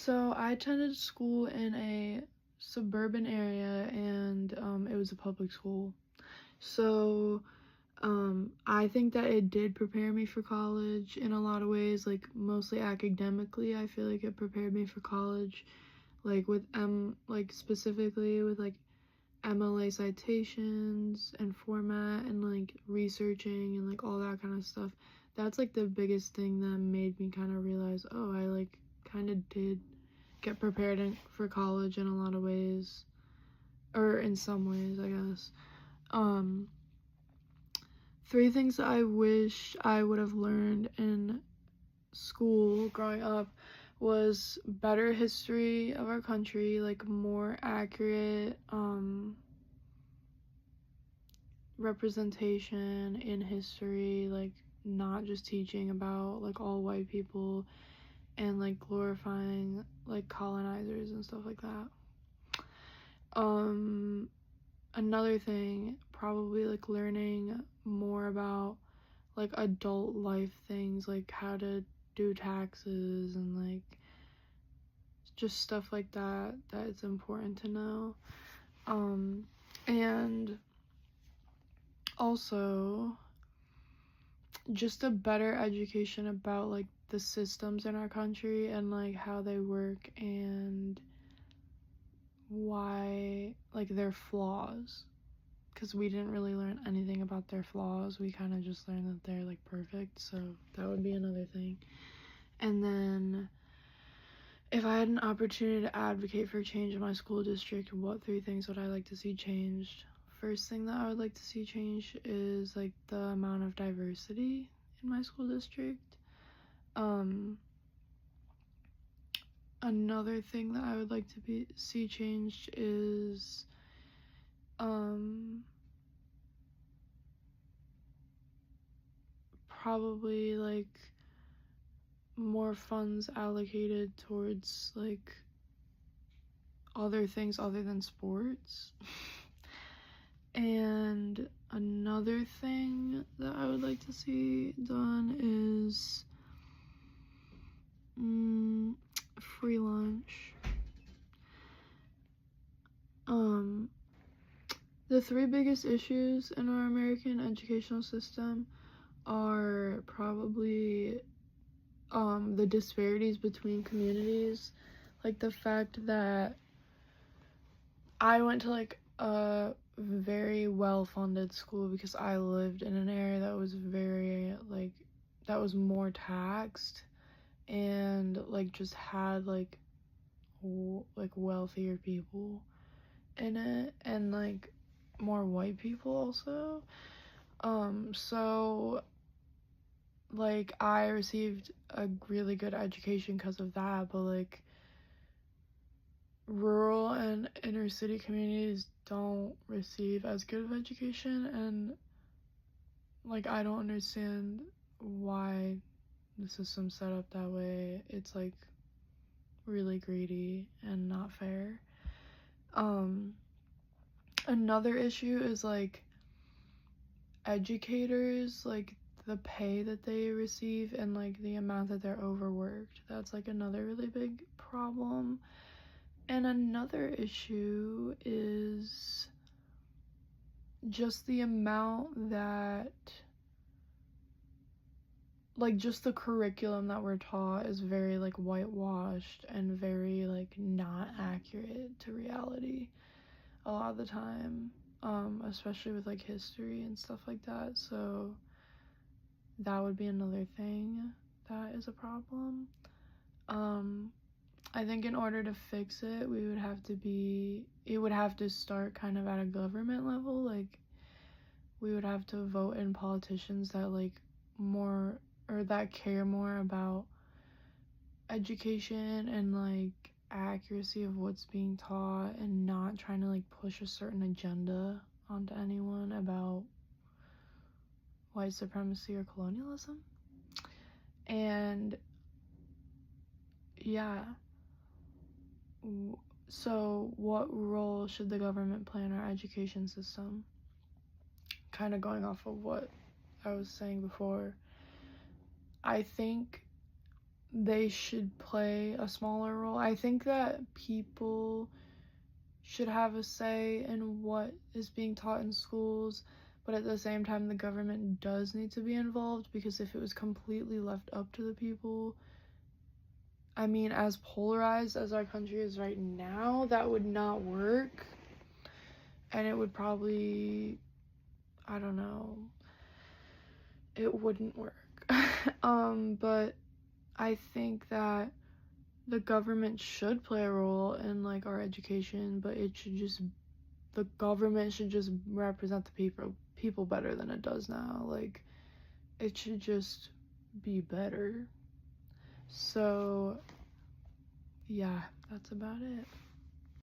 So I attended school in a suburban area and it was a public school. So I think that it did prepare me for college in a lot of ways, like mostly academically. I feel like it prepared me for college, like with like specifically with like MLA citations and format and like researching and like all that kind of stuff. That's like the biggest thing that made me kind of realize, oh, I like kind of did get prepared for college in a lot of ways, or in some ways, I guess. Um, Three things that I wish I would have learned in school growing up was better history of our country, like more accurate representation in history, like not just teaching about like all white people and like glorifying like colonizers and stuff like that. Another thing, probably like learning more about like adult life things, like how to do taxes and like just stuff like that it's important to know. And also just a better education about like the systems in our country and like how they work and why like their flaws, because we didn't really learn anything about their flaws. We kind of just learned that they're like perfect, so that would be another thing. And then if I had an opportunity to advocate for change in my school district, what three things would I like to see changed? First thing that I would like to see changed is like the amount of diversity in my school district. Another thing that I would like to see changed is probably like more funds allocated towards like other things other than sports. And another thing that I would like to see done is free lunch. The three biggest issues in our American educational system are probably the disparities between communities, like the fact that I went to like a very well-funded school because I lived in an area that was very like that was more taxed and like just had like like wealthier people in it and like more white people also. So like I received a really good education because of that, but like rural and inner city communities don't receive as good of education, and like I don't understand why the system's set up that way. It's like really greedy and not fair. Another issue is like educators, like the pay that they receive and like the amount that they're overworked. That's like another really big problem. And another issue is just the amount that like just the curriculum that we're taught is very like whitewashed and very like not accurate to reality a lot of the time, especially with like history and stuff like that. So that would be another thing that is a problem. I think in order to fix it, it would have to start kind of at a government level. Like we would have to vote in politicians that like more or that care more about education and like accuracy of what's being taught and not trying to like push a certain agenda onto anyone about white supremacy or colonialism. And yeah, so what role should the government play in our education system? Kind of going off of what I was saying before, I think they should play a smaller role. I think that people should have a say in what is being taught in schools, but at the same time the government does need to be involved, because if it was completely left up to the people, I mean, as polarized as our country is right now, that would not work, and it would probably, I don't know, it wouldn't work. But I think that the government should play a role in like our education, but the government should just represent the people better than it does now. Like, it should just be better. So yeah, that's about it.